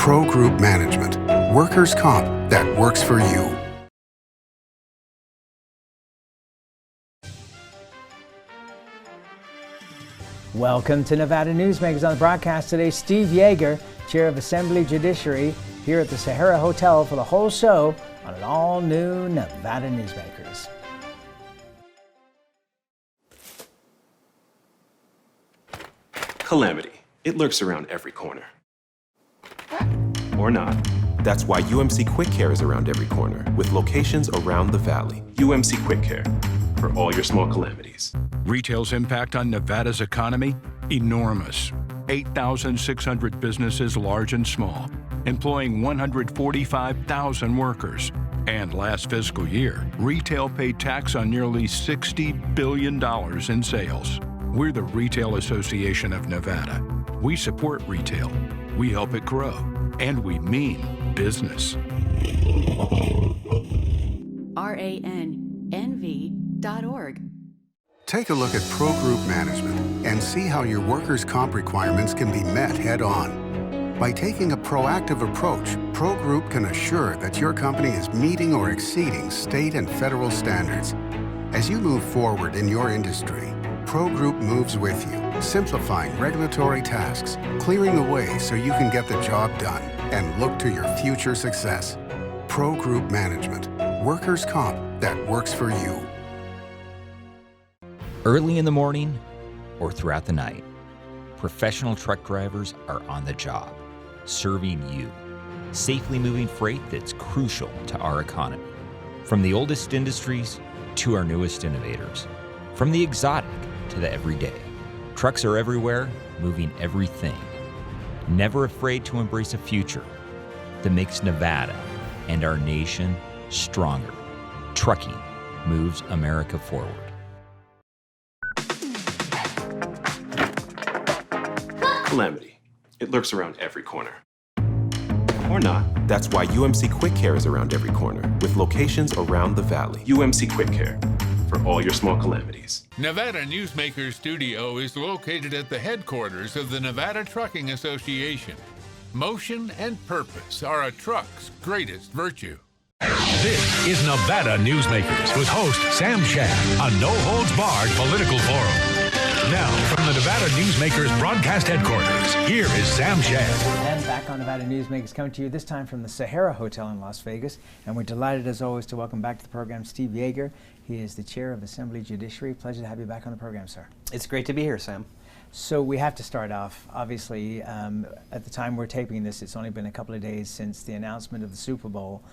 Pro Group Management, workers' comp that works for you. Welcome to Nevada Newsmakers. On the broadcast today, Steve Yeager, Chair of Assembly Judiciary, here at the Sahara Hotel for the whole show on an all-new Nevada Newsmakers. Calamity. It lurks around every corner. Or not. That's why UMC Quick Care is around every corner, with locations around the valley. UMC Quick Care, for all your small calamities. Retail's impact on Nevada's economy? Enormous. 8,600 businesses, large and small, employing 145,000 workers. And last fiscal year, retail paid tax on nearly $60 billion in sales. We're the Retail Association of Nevada. We support retail, we help it grow, and we mean business. RANNV.org. Take a look at Pro Group Management and see how your workers' comp requirements can be met head-on. By taking a proactive approach, Pro Group can assure that your company is meeting or exceeding state and federal standards. As you move forward in your industry, Pro Group moves with you, simplifying regulatory tasks, clearing the way so you can get the job done and look to your future success. Pro Group Management, workers' comp that works for you. Early in the morning or throughout the night, professional truck drivers are on the job, serving you, safely moving freight that's crucial to our economy. From the oldest industries to our newest innovators, from the exotic to the everyday, trucks are everywhere, moving everything. Never afraid to embrace a future that makes Nevada and our nation stronger. Trucking moves America forward. Calamity. It lurks around every corner. Or not. That's why UMC Quick Care is around every corner, with locations around the valley. UMC Quick Care, for all your small calamities. Nevada Newsmakers Studio is located at the headquarters of the Nevada Trucking Association. Motion and purpose are a truck's greatest virtue. This is Nevada Newsmakers with host Sam Shad, a no-holds-barred political forum. Now, from the Nevada Newsmakers broadcast headquarters, here is Sam Shad. And back on Nevada Newsmakers, coming to you this time from the Sahara Hotel in Las Vegas. And we're delighted, as always, to welcome back to the program Steve Yeager. He is the Chair of Assembly Judiciary. Pleasure to have you back on the program, sir. It's great to be here, Sam. So we have to start off, obviously, at the time we're taping this, it's only been a couple of days since the announcement of the Super Bowl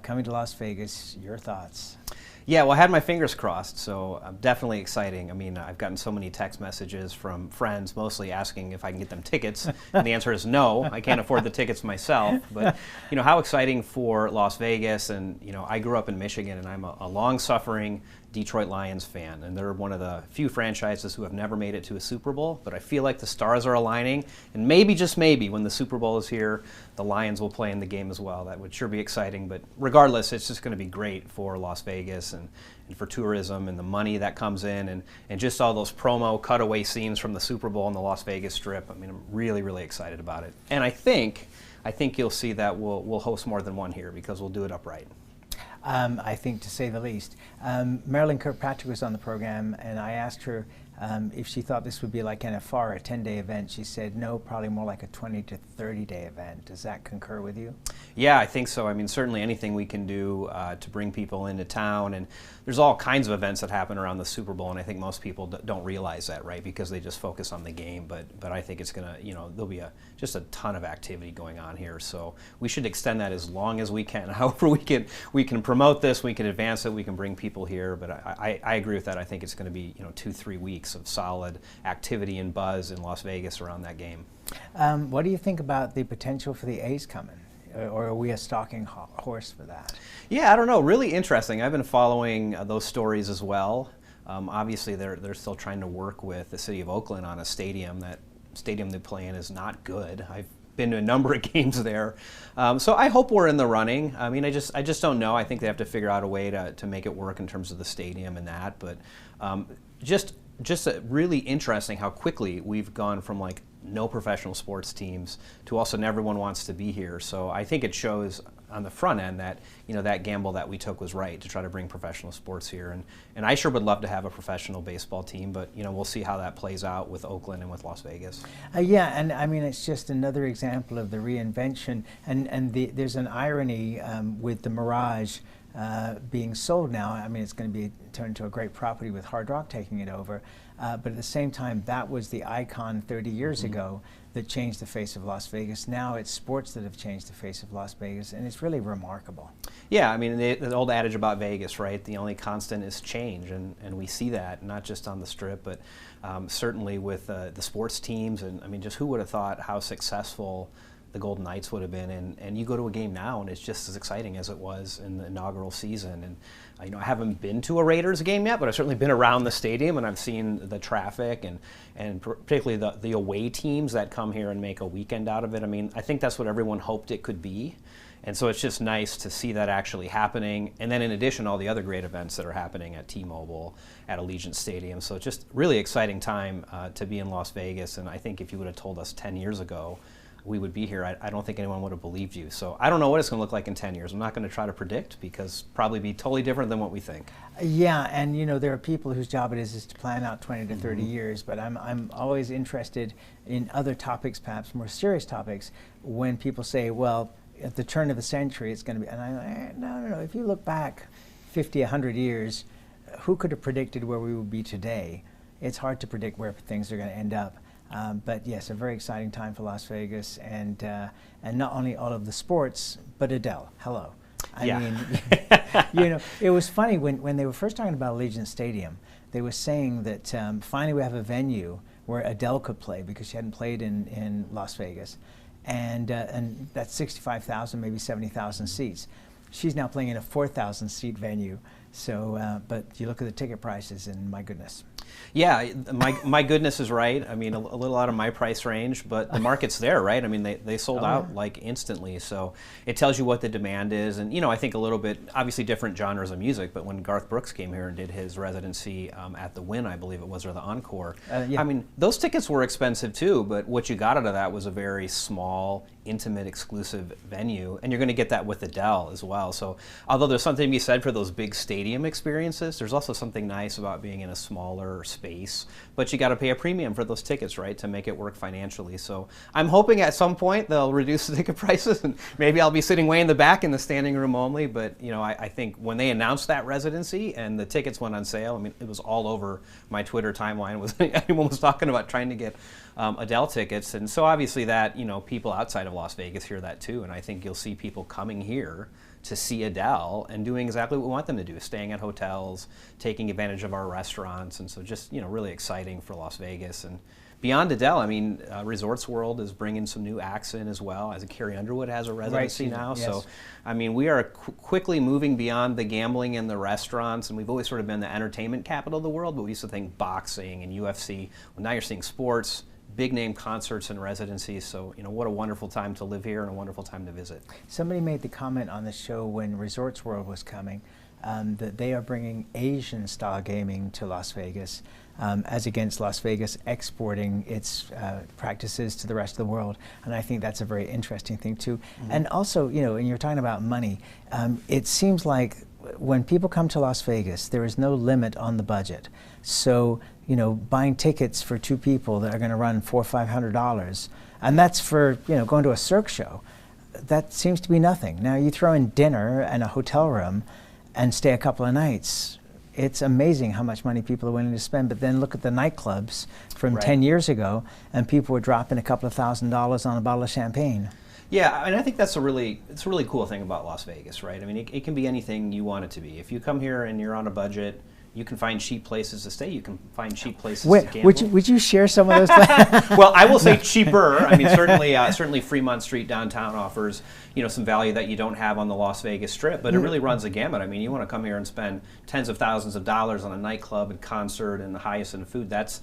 coming to Las Vegas. Your thoughts? Yeah, well, I had my fingers crossed, so definitely exciting. I mean, I've gotten so many text messages from friends, mostly asking if I can get them tickets, and the answer is no. I can't afford the tickets myself. But, you know, how exciting for Las Vegas, and, you know, I grew up in Michigan, and I'm a long-suffering Detroit Lions fan, and they're one of the few franchises who have never made it to a Super Bowl, but I feel like the stars are aligning, and maybe, just maybe, when the Super Bowl is here, the Lions will play in the game as well. That would sure be exciting, but regardless, it's just going to be great for Las Vegas and for tourism and the money that comes in, and just all those promo cutaway scenes from the Super Bowl on the Las Vegas Strip. I mean, I'm really, really excited about it. And I think you'll see that we'll host more than one here because we'll do it upright. I think, to say the least. Marilyn Kirkpatrick was on the program, and I asked her if she thought this would be like NFR, a 10-day event. She said no, probably more like a 20 to 30-day event. Does that concur with you? Yeah, I think so. I mean, certainly anything we can do to bring people into town, and there's all kinds of events that happen around the Super Bowl, and I think most people don't realize that, right? Because they just focus on the game. But I think it's gonna, you know, there'll be just a ton of activity going on here. So we should extend that as long as we can. However we can promote this, we can advance it, we can bring people here. But I agree with that. I think it's going to be, you know, 2-3 weeks of solid activity and buzz in Las Vegas around that game. What do you think about the potential for the A's coming? Or are we a stalking horse for that? Yeah, I don't know. Really interesting. I've been following those stories as well. Obviously, they're still trying to work with the city of Oakland on a stadium. That stadium they play in is not good. I've been to a number of games there. So I hope we're in the running. I mean, I just don't know. I think they have to figure out a way to make it work in terms of the stadium and that. But just really interesting how quickly we've gone from like no professional sports teams, to all of a sudden everyone wants to be here. So I think it shows on the front end that, you know, that gamble that we took was right to try to bring professional sports here. And I sure would love to have a professional baseball team, but, you know, we'll see how that plays out with Oakland and with Las Vegas. Yeah, and I mean, it's just another example of the reinvention, and there's an irony with the Mirage being sold now. I mean, it's going to be turned into a great property with Hard Rock taking it over. But at the same time, that was the icon 30 years ago that changed the face of Las Vegas. Now it's sports that have changed the face of Las Vegas, and it's really remarkable. Yeah, I mean, the old adage about Vegas, right? The only constant is change, and we see that not just on the Strip, but certainly with the sports teams. And I mean, just who would have thought how successful the Golden Knights would have been, and you go to a game now and it's just as exciting as it was in the inaugural season. And you know, I haven't been to a Raiders game yet, but I've certainly been around the stadium and I've seen the traffic and particularly the away teams that come here and make a weekend out of it. I mean, I think that's what everyone hoped it could be. And so it's just nice to see that actually happening. And then in addition, all the other great events that are happening at T-Mobile, at Allegiant Stadium. So it's just really exciting time to be in Las Vegas. And I think if you would have told us 10 years ago we would be here, I don't think anyone would have believed you. So I don't know what it's going to look like in 10 years. I'm not going to try to predict, because probably be totally different than what we think. Yeah, and you know, there are people whose job it is to plan out 20 to 30 years, but I'm always interested in other topics, perhaps more serious topics, when people say, well, at the turn of the century it's going to be, and I'm no, if you look back 50, 100 years, who could have predicted where we would be today? It's hard to predict where things are going to end up. But yes, a very exciting time for Las Vegas, and not only all of the sports, but Adele. Hello. I mean, you know, it was funny when they were first talking about Allegiant Stadium. They were saying that finally we have a venue where Adele could play, because she hadn't played in Las Vegas, and that's 65,000, maybe 70,000 seats. She's now playing in a 4,000 seat venue. So, but you look at the ticket prices, and my goodness. Yeah, my goodness is right. I mean, a little out of my price range, but the market's there, right? I mean, they sold out like instantly. So it tells you what the demand is. And, you know, I think a little bit, obviously different genres of music, but when Garth Brooks came here and did his residency at the Wynn, I believe it was, or the Encore, I mean, those tickets were expensive too, but what you got out of that was a very small, intimate, exclusive venue. And you're going to get that with Adele as well. So although there's something to be said for those big stadium experiences, there's also something nice about being in a smaller space, but you got to pay a premium for those tickets, right, to make it work financially. So I'm hoping at some point they'll reduce the ticket prices, and maybe I'll be sitting way in the back in the standing room only. But you know, I think when they announced that residency and the tickets went on sale, I mean, it was all over my Twitter timeline. Everyone was talking about trying to get Adele tickets, and so obviously that, you know, people outside of Las Vegas hear that too, and I think you'll see people coming here to see Adele and doing exactly what we want them to do, staying at hotels, taking advantage of our restaurants. And so just, you know, really exciting for Las Vegas. And beyond Adele, I mean, Resorts World is bringing some new acts in as well. As Carrie Underwood has a residency now. Yes. So, I mean, we are quickly moving beyond the gambling and the restaurants, and we've always sort of been the entertainment capital of the world, but we used to think boxing and UFC. Well, now you're seeing sports, big name concerts and residencies. So, you know, what a wonderful time to live here and a wonderful time to visit. Somebody made the comment on the show when Resorts World was coming that they are bringing Asian style gaming to Las Vegas, as against Las Vegas exporting its practices to the rest of the world. And I think that's a very interesting thing too. And also, you know, and you're talking about money, it seems like when people come to Las Vegas, there is no limit on the budget. So, you know, buying tickets for two people that are going to run $400 or $500, and that's for, you know, going to a Cirque show, that seems to be nothing. Now you throw in dinner and a hotel room and stay a couple of nights. It's amazing how much money people are willing to spend. But then look at the nightclubs from 10 years ago, and people were dropping a couple of $1,000s on a bottle of champagne. Yeah, and I think it's a really cool thing about Las Vegas, right? I mean, it can be anything you want it to be. If you come here and you're on a budget, you can find cheap places to stay. You can find cheap places to gamble. Would you share some of those places? Well, I will say cheaper. I mean, certainly Fremont Street downtown offers, you know, some value that you don't have on the Las Vegas Strip, but it really runs the gamut. I mean, you want to come here and spend tens of thousands of dollars on a nightclub and concert and the highest in food, that's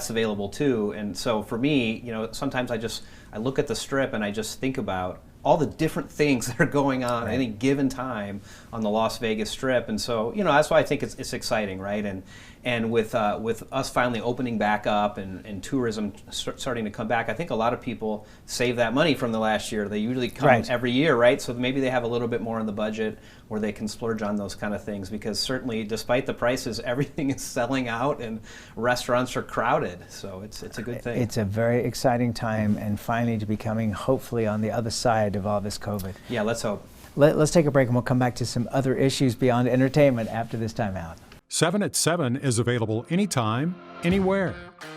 available too. And so for me, you know, sometimes I look at the Strip and I just think about all the different things that are going on at any given time on the Las Vegas Strip. And so, that's why I think it's exciting, right? And with us finally opening back up and tourism starting to come back, I think a lot of people save that money from the last year. They usually come every year, right? So maybe they have a little bit more in the budget where they can splurge on those kind of things, because certainly despite the prices, everything is selling out and restaurants are crowded. So it's a good thing. It's a very exciting time, and finally to be coming hopefully on the other side of all this COVID. Yeah, let's hope. Let's take a break and we'll come back to some other issues beyond entertainment after this time out. 7 at 7 is available anytime, anywhere.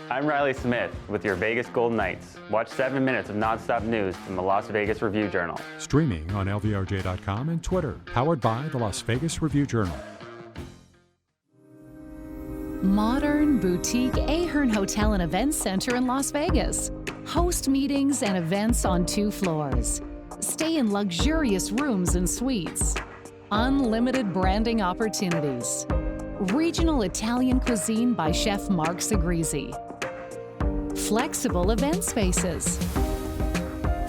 I'm Riley Smith with your Vegas Golden Knights. Watch 7 minutes of nonstop news from the Las Vegas Review-Journal. Streaming on LVRJ.com and Twitter. Powered by the Las Vegas Review-Journal. Modern boutique Ahern Hotel and Events Center in Las Vegas. Host meetings and events on 2 floors. Stay in luxurious rooms and suites. Unlimited branding opportunities. Regional Italian cuisine by Chef Mark Segrisi. Flexible event spaces.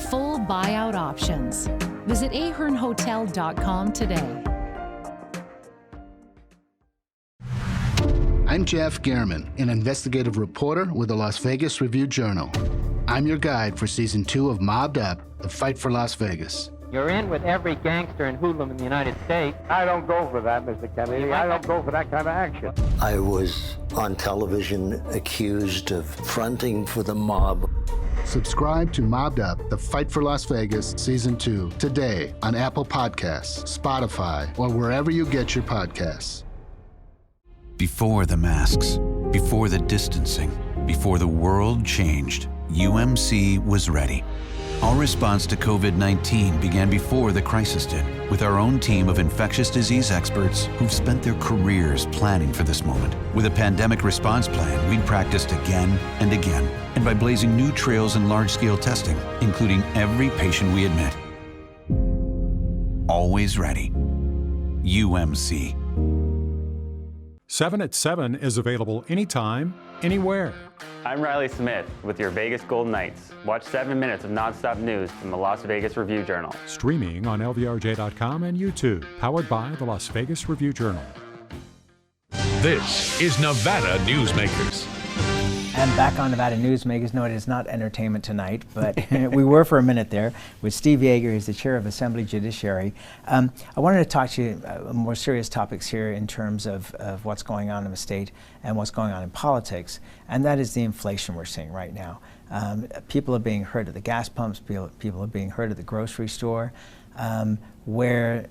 Full buyout options. Visit ahernhotel.com today. I'm Jeff Gehrman, an investigative reporter with the Las Vegas Review-Journal. I'm your guide for Season 2 of Mobbed Up, The Fight for Las Vegas. You're in with every gangster and hoodlum in the United States. I don't go for that, Mr. Kennedy. I don't go for that kind of action. I was on television accused of fronting for the mob. Subscribe to Mobbed Up, The Fight for Las Vegas, Season 2, today on Apple Podcasts, Spotify, or wherever you get your podcasts. Before the masks, before the distancing, before the world changed, UMC was ready. Our response to COVID-19 began before the crisis did, with our own team of infectious disease experts who've spent their careers planning for this moment. With a pandemic response plan, we'd practiced again and again, and by blazing new trails in large-scale testing, including every patient we admit. Always ready. UMC. 7 at 7 is available anytime, anywhere. I'm Riley Smith with your Vegas Golden Knights. Watch 7 minutes of nonstop news from the Las Vegas Review-Journal. Streaming on LVRJ.com and YouTube. Powered by the Las Vegas Review-Journal. This is Nevada Newsmakers. And back on Nevada Newsmakers. No, it is not entertainment tonight, but we were for a minute there with Steve Yeager, who's the chair of Assembly Judiciary. I wanted to talk to you more serious topics here in terms of what's going on in the state and what's going on in politics, and that is the inflation we're seeing right now. People are being hurt at the gas pumps, people are being hurt at the grocery store, where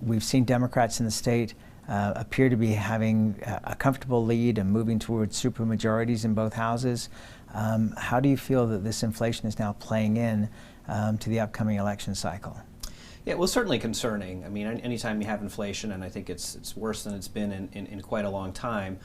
we've seen Democrats in the state appear to be having a comfortable lead and moving towards supermajorities in both houses. How do you feel that this inflation is now playing in to the upcoming election cycle? Yeah, well, certainly concerning. I mean, anytime you have inflation, and I think it's worse than it's been in quite a long time.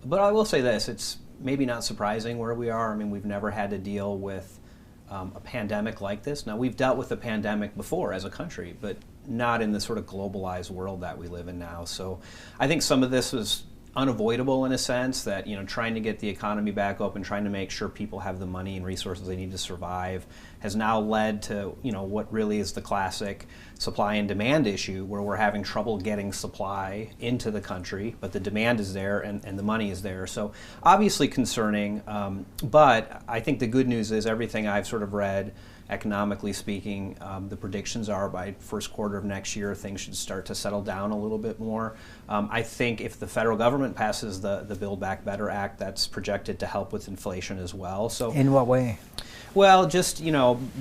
But I will say this, it's maybe not surprising where we are. I mean, we've never had to deal with a pandemic like this. Now, we've dealt with a pandemic before as a country, but not in the sort of globalized world that we live in now. So I think some of this was unavoidable in a sense, that trying to get the economy back open, trying to make sure people have the money and resources they need to survive, has now led to what really is the classic supply and demand issue, where we're having trouble getting supply into the country, but the demand is there and the money is there. So obviously concerning, but I think the good news is everything I've sort of read, economically speaking, the predictions are by first quarter of next year, things should start to settle down a little bit more. I think if the federal government passes the Build Back Better Act, that's projected to help with inflation as well. So in what way? Well, just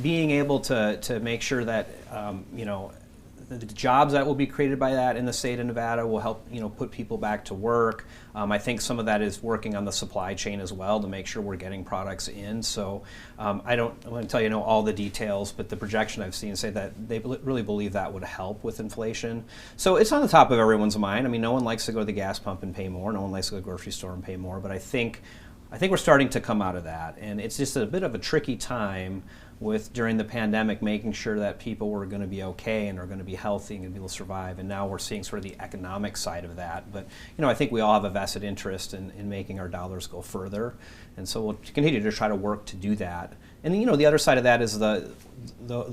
being able to make sure that the jobs that will be created by that in the state of Nevada will help put people back to work. I think some of that is working on the supply chain as well to make sure we're getting products in. So I don't want to tell you all the details, but the projection I've seen say that they really believe that would help with inflation. So it's on the top of everyone's mind. I mean, no one likes to go to the gas pump and pay more. No one likes to go to the grocery store and pay more. But I think we're starting to come out of that, and it's just a bit of a tricky time with during the pandemic making sure that people were going to be okay and are going to be healthy and going to be able to survive. And now we're seeing sort of the economic side of that. But I think we all have a vested interest in making our dollars go further, and so we'll continue to try to work to do that. And the other side of that is the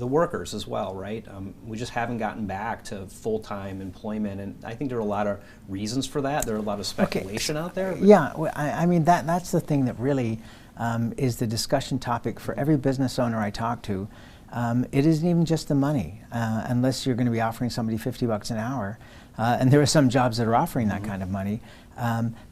workers as well, right? We just haven't gotten back to full-time employment, and I think there are a lot of reasons for that. There are a lot of speculation out there. Yeah, I mean that's the thing that really is the discussion topic for every business owner I talk to. It isn't even just the money, unless you're going to be offering somebody $50 an hour, and there are some jobs that are offering that kind of money.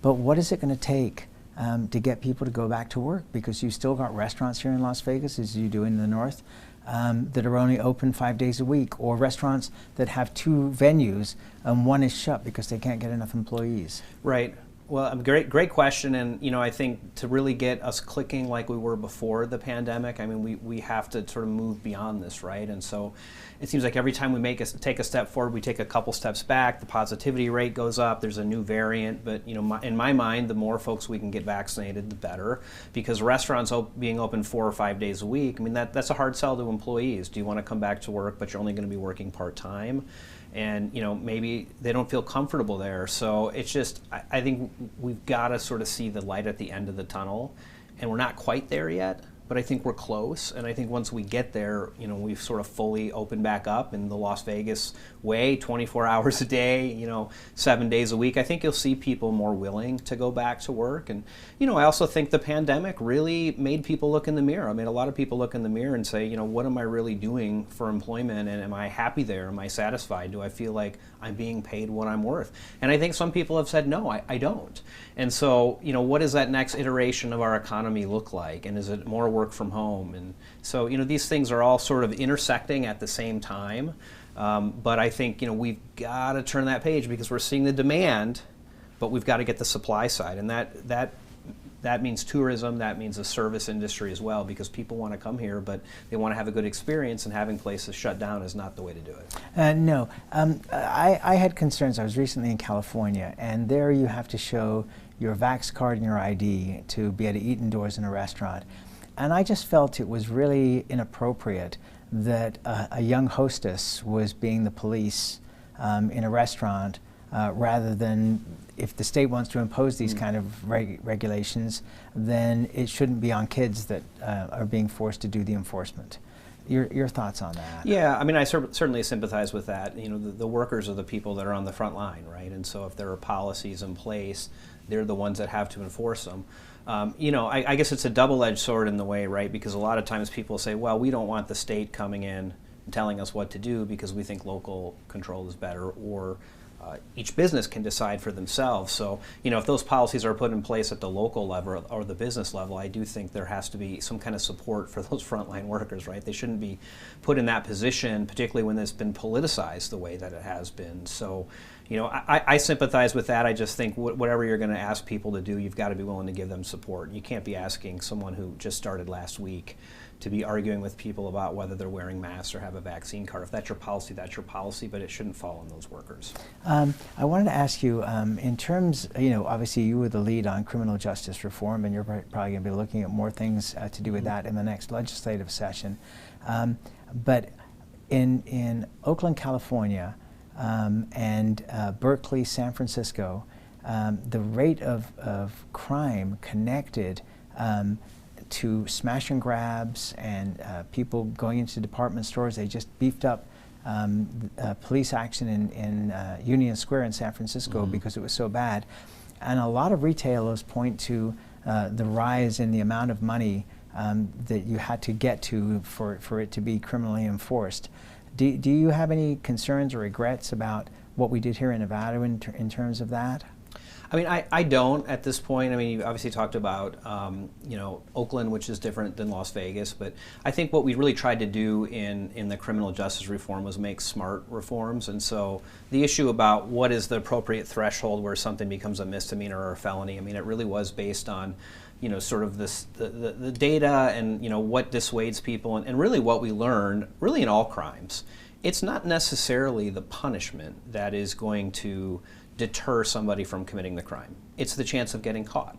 But what is it going to take to get people to go back to work? Because you've still got restaurants here in Las Vegas, as you do in the north, that are only open 5 days a week, or restaurants that have 2 venues and one is shut because they can't get enough employees. Right. Well, great question, and I think to really get us clicking like we were before the pandemic, I mean, we have to sort of move beyond this, right? And so it seems like every time we take a step forward, we take a couple steps back. The positivity rate goes up. There's a new variant, but in my mind, the more folks we can get vaccinated, the better. Because restaurants being open 4 or 5 days a week, I mean, that's a hard sell to employees. Do you want to come back to work, but you're only going to be working part-time? And maybe they don't feel comfortable there. So it's just, I think we've got to sort of see the light at the end of the tunnel, and we're not quite there yet, but I think we're close. And I think once we get there, we've sort of fully opened back up in the Las Vegas way, 24 hours a day, 7 days a week. I think you'll see people more willing to go back to work. And I also think the pandemic really made people look in the mirror. I mean, a lot of people look in the mirror and say, what am I really doing for employment, and am I happy there? Am I satisfied? Do I feel like I'm being paid what I'm worth? And I think some people have said, no, I don't. And so, what does that next iteration of our economy look like? And is it more work from home? And so, these things are all sort of intersecting at the same time. But I think, we've got to turn that page, because we're seeing the demand, but we've got to get the supply side. And that means tourism, that means the service industry as well, because people want to come here, but they want to have a good experience, and having places shut down is not the way to do it. No. I had concerns. I was recently in California, and there you have to show your Vax card and your ID to be able to eat indoors in a restaurant. And I just felt it was really inappropriate that a young hostess was being the police in a restaurant, rather than, if the state wants to impose these kind of regulations, then it shouldn't be on kids that are being forced to do the enforcement. Your thoughts on that? Yeah, I mean, I certainly sympathize with that. The workers are the people that are on the front line, right? And so if there are policies in place, they're the ones that have to enforce them. I guess it's a double-edged sword in the way, right? Because a lot of times people say, well, we don't want the state coming in and telling us what to do because we think local control is better, or each business can decide for themselves. So, if those policies are put in place at the local level or the business level, I do think there has to be some kind of support for those frontline workers, right? They shouldn't be put in that position, particularly when it's been politicized the way that it has been. So, I sympathize with that. I just think whatever you're going to ask people to do, you've got to be willing to give them support. You can't be asking someone who just started last week to be arguing with people about whether they're wearing masks or have a vaccine card. If that's your policy, that's your policy, but it shouldn't fall on those workers. I wanted to ask you, in terms, obviously you were the lead on criminal justice reform, and you're probably going to be looking at more things to do with that in the next legislative session. But in Oakland, California, and Berkeley, San Francisco, the rate of crime connected to smash and grabs and people going into department stores, they just beefed up police action in Union Square in San Francisco because it was so bad. And a lot of retailers point to the rise in the amount of money that you had to get to for it to be criminally enforced. Do you have any concerns or regrets about what we did here in Nevada in terms of that? I mean, I don't at this point. I mean, you obviously talked about, Oakland, which is different than Las Vegas, but I think what we really tried to do in the criminal justice reform was make smart reforms. And so the issue about what is the appropriate threshold where something becomes a misdemeanor or a felony, I mean, it really was based on, sort of the data and, what dissuades people, and really what we learned, really in all crimes. It's not necessarily the punishment that is going to deter somebody from committing the crime. It's the chance of getting caught,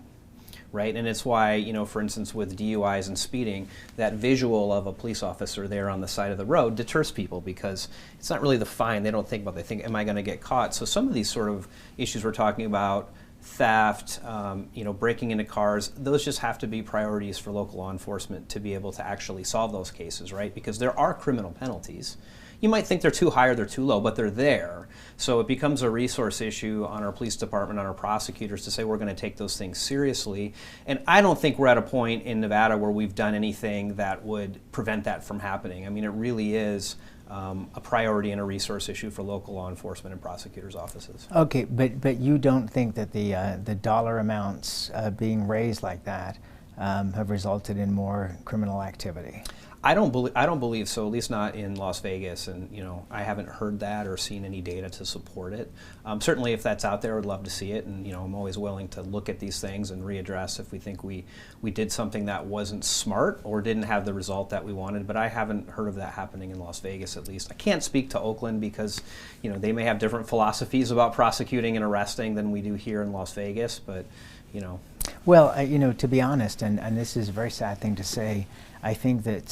right? And it's why, for instance, with DUIs and speeding, that visual of a police officer there on the side of the road deters people, because it's not really the fine. They don't think about it. They think, am I going to get caught? So some of these sort of issues we're talking about, theft, breaking into cars, those just have to be priorities for local law enforcement to be able to actually solve those cases, right? Because there are criminal penalties. You might think they're too high or they're too low, but they're there. So it becomes a resource issue on our police department, on our prosecutors to say we're going to take those things seriously. And I don't think we're at a point in Nevada where we've done anything that would prevent that from happening. I mean, it really is a priority and a resource issue for local law enforcement and prosecutors' offices. Okay, but you don't think that the dollar amounts being raised like that have resulted in more criminal activity? I don't believe so, at least not in Las Vegas, and I haven't heard that or seen any data to support it. Certainly if that's out there, I'd love to see it, and I'm always willing to look at these things and readdress if we think we did something that wasn't smart or didn't have the result that we wanted, but I haven't heard of that happening in Las Vegas, at least. I can't speak to Oakland because they may have different philosophies about prosecuting and arresting than we do here in Las Vegas, but Well, to be honest, and this is a very sad thing to say, I think that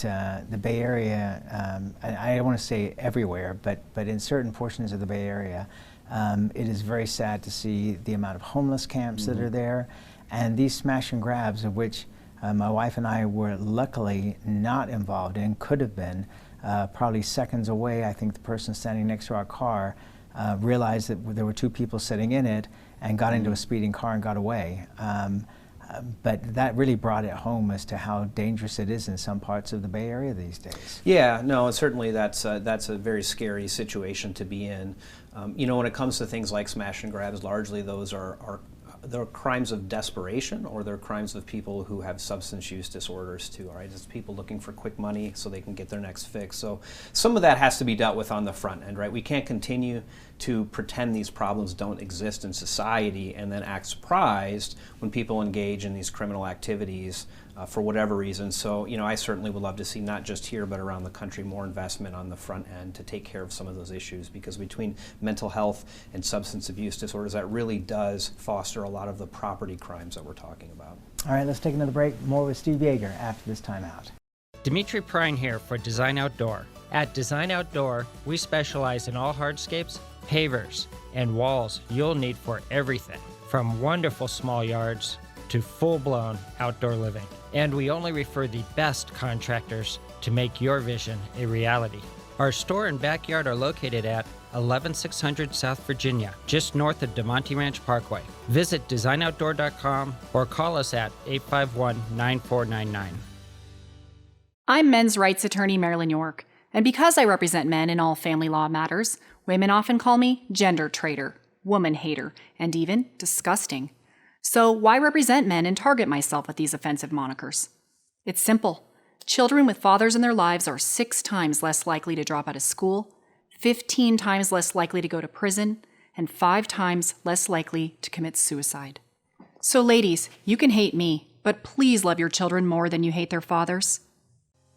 the Bay Area, and I don't want to say everywhere, but in certain portions of the Bay Area, it is very sad to see the amount of homeless camps that are there, and these smash and grabs of which my wife and I were luckily not involved in, could have been, probably seconds away. I think the person standing next to our car realized that there were two people sitting in it and got into a speeding car and got away. But that really brought it home as to how dangerous it is in some parts of the Bay Area these days. Yeah, no, certainly that's a very scary situation to be in. When it comes to things like smash and grabs, largely those are they're crimes of desperation, or they're crimes of people who have substance use disorders too, right? It's people looking for quick money so they can get their next fix. So some of that has to be dealt with on the front end, right? We can't continue to pretend these problems don't exist in society and then act surprised when people engage in these criminal activities for whatever reason. So, I certainly would love to see, not just here but around the country, more investment on the front end to take care of some of those issues, because between mental health and substance abuse disorders, that really does foster a lot of the property crimes that we're talking about. All right, let's take another break. More with Steve Yeager after this timeout. Dimitri Prine here for Design Outdoor. At Design Outdoor, we specialize in all hardscapes, pavers, and walls you'll need for everything, from wonderful small yards to full-blown outdoor living. And we only refer the best contractors to make your vision a reality. Our store and backyard are located at 11600 South Virginia, just north of DeMonte Ranch Parkway. Visit designoutdoor.com or call us at 851-9499. I'm men's rights attorney Marilyn York, and because I represent men in all family law matters, women often call me gender traitor, woman hater, and even disgusting. So why represent men and target myself with these offensive monikers? It's simple. Children with fathers in their lives are 6 times less likely to drop out of school, 15 times less likely to go to prison, and 5 times less likely to commit suicide. So ladies, you can hate me, but please love your children more than you hate their fathers.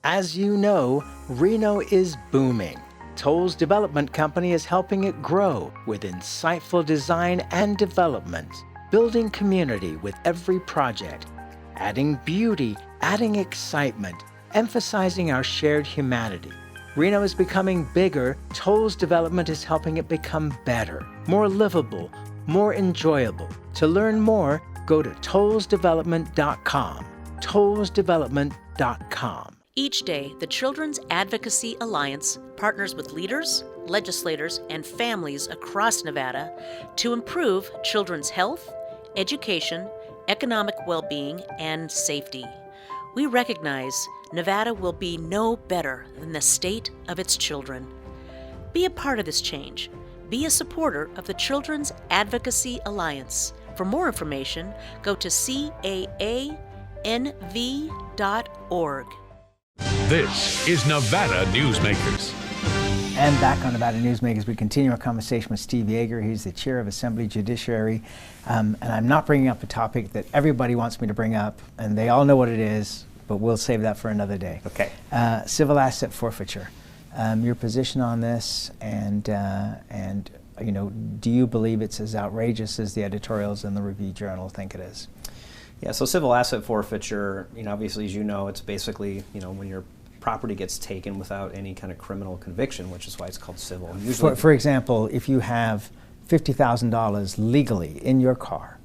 As you know, Reno is booming. Toll's development company is helping it grow with insightful design and development, building community with every project, adding beauty, adding excitement, emphasizing our shared humanity. Reno is becoming bigger. Toll's development is helping it become better, more livable, more enjoyable. To learn more, go to tollsdevelopment.com. tollsdevelopment.com. Each day, the Children's Advocacy Alliance partners with leaders, legislators, and families across Nevada to improve children's health, education, economic well-being, and safety. We recognize Nevada will be no better than the state of its children. Be a part of this change. Be a supporter of the Children's Advocacy Alliance. For more information, go to caanv.org. This is Nevada Newsmakers. And back on Nevada Newsmakers, we continue our conversation with Steve Yeager. He's the chair of Assembly Judiciary. And I'm not bringing up a topic that everybody wants me to bring up, and they all know what it is, but we'll save that for another day. Okay. Civil asset forfeiture. Your position on this, and do you believe it's as outrageous as the editorials in the Review Journal think it is? Yeah, so civil asset forfeiture, obviously, as you know, it's basically, when your property gets taken without any kind of criminal conviction, which is why it's called civil. For example, if you have $50,000 legally in your car,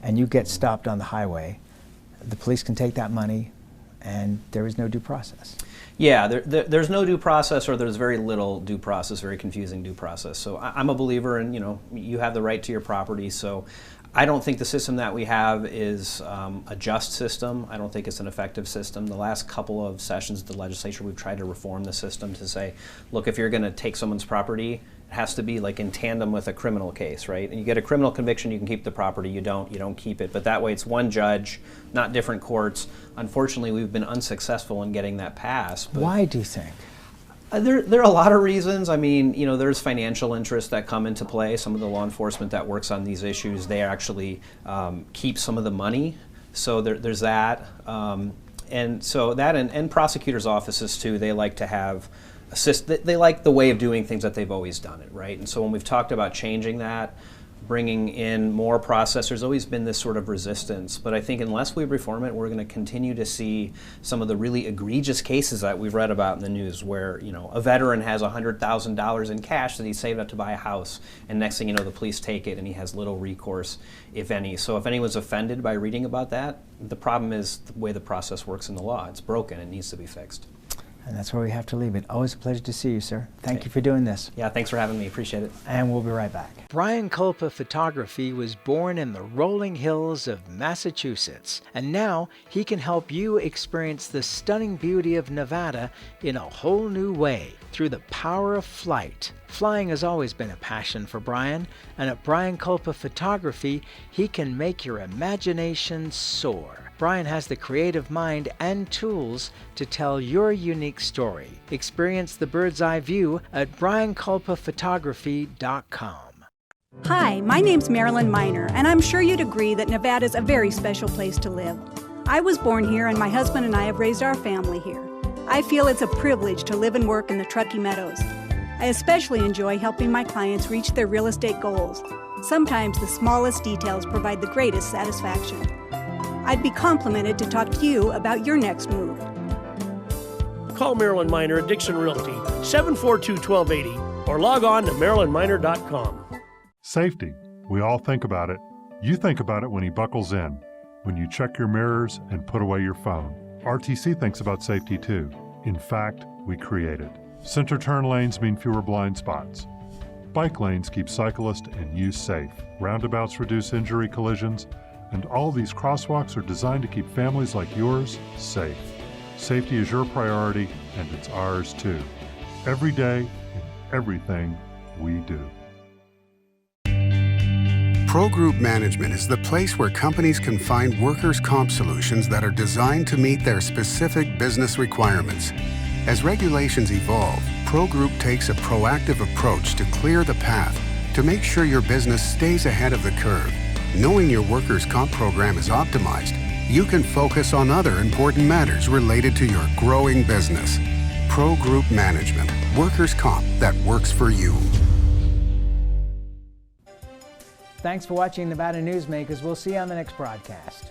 and you get stopped on the highway, the police can take that money and there is no due process. Yeah, there's no due process, or there's very little due process, very confusing due process. So I'm a believer in, you have the right to your property. So I don't think the system that we have is a just system. I don't think it's an effective system. The last couple of sessions of the legislature, we've tried to reform the system to say, look, if you're going to take someone's property, it has to be like in tandem with a criminal case, right? And you get a criminal conviction, you can keep the property. You don't keep it. But that way it's one judge, not different courts. Unfortunately, we've been unsuccessful in getting that passed. Why do you think? There are a lot of reasons. I mean, there's financial interests that come into play. Some of the law enforcement that works on these issues, they actually keep some of the money. So there's that. And so that, and prosecutors' offices too, they like to have they like the way of doing things that they've always done it, right? And so when we've talked about changing that, bringing in more process, there's always been this sort of resistance. But I think unless we reform it, we're going to continue to see some of the really egregious cases that we've read about in the news where, a veteran has $100,000 in cash that he saved up to buy a house, and next thing you know, the police take it and he has little recourse, if any. So if anyone's offended by reading about that, the problem is the way the process works in the law. It's broken. It needs to be fixed. And that's where we have to leave it. Always a pleasure to see you, sir. Thank you for doing this. Yeah, thanks for having me. Appreciate it. And we'll be right back. Brian Culpa Photography was born in the rolling hills of Massachusetts, and now he can help you experience the stunning beauty of Nevada in a whole new way through the power of flight. Flying has always been a passion for Brian, and at Brian Culpa Photography, he can make your imagination soar. Brian has the creative mind and tools to tell your unique story. Experience the bird's eye view at brianculpaphotography.com. Hi, my name's Marilyn Miner, and I'm sure you'd agree that Nevada's a very special place to live. I was born here, and my husband and I have raised our family here. I feel it's a privilege to live and work in the Truckee Meadows. I especially enjoy helping my clients reach their real estate goals. Sometimes the smallest details provide the greatest satisfaction. I'd be complimented to talk to you about your next move. Call Marilyn Miner at Dixon Realty, 742-1280, or log on to marilynminer.com. Safety. We all think about it. You think about it when he buckles in, when you check your mirrors and put away your phone. RTC thinks about safety too. In fact, we create it. Center turn lanes mean fewer blind spots. Bike lanes keep cyclists and you safe. Roundabouts reduce injury collisions. And all these crosswalks are designed to keep families like yours safe. Safety is your priority, and it's ours too. Every day, in everything we do. Pro Group Management is the place where companies can find workers' comp solutions that are designed to meet their specific business requirements. As regulations evolve, Pro Group takes a proactive approach to clear the path to make sure your business stays ahead of the curve. Knowing your workers' comp program is optimized, you can focus on other important matters related to your growing business. Pro Group Management, workers' comp that works for you. Thanks for watching Nevada Newsmakers. We'll see you on the next broadcast.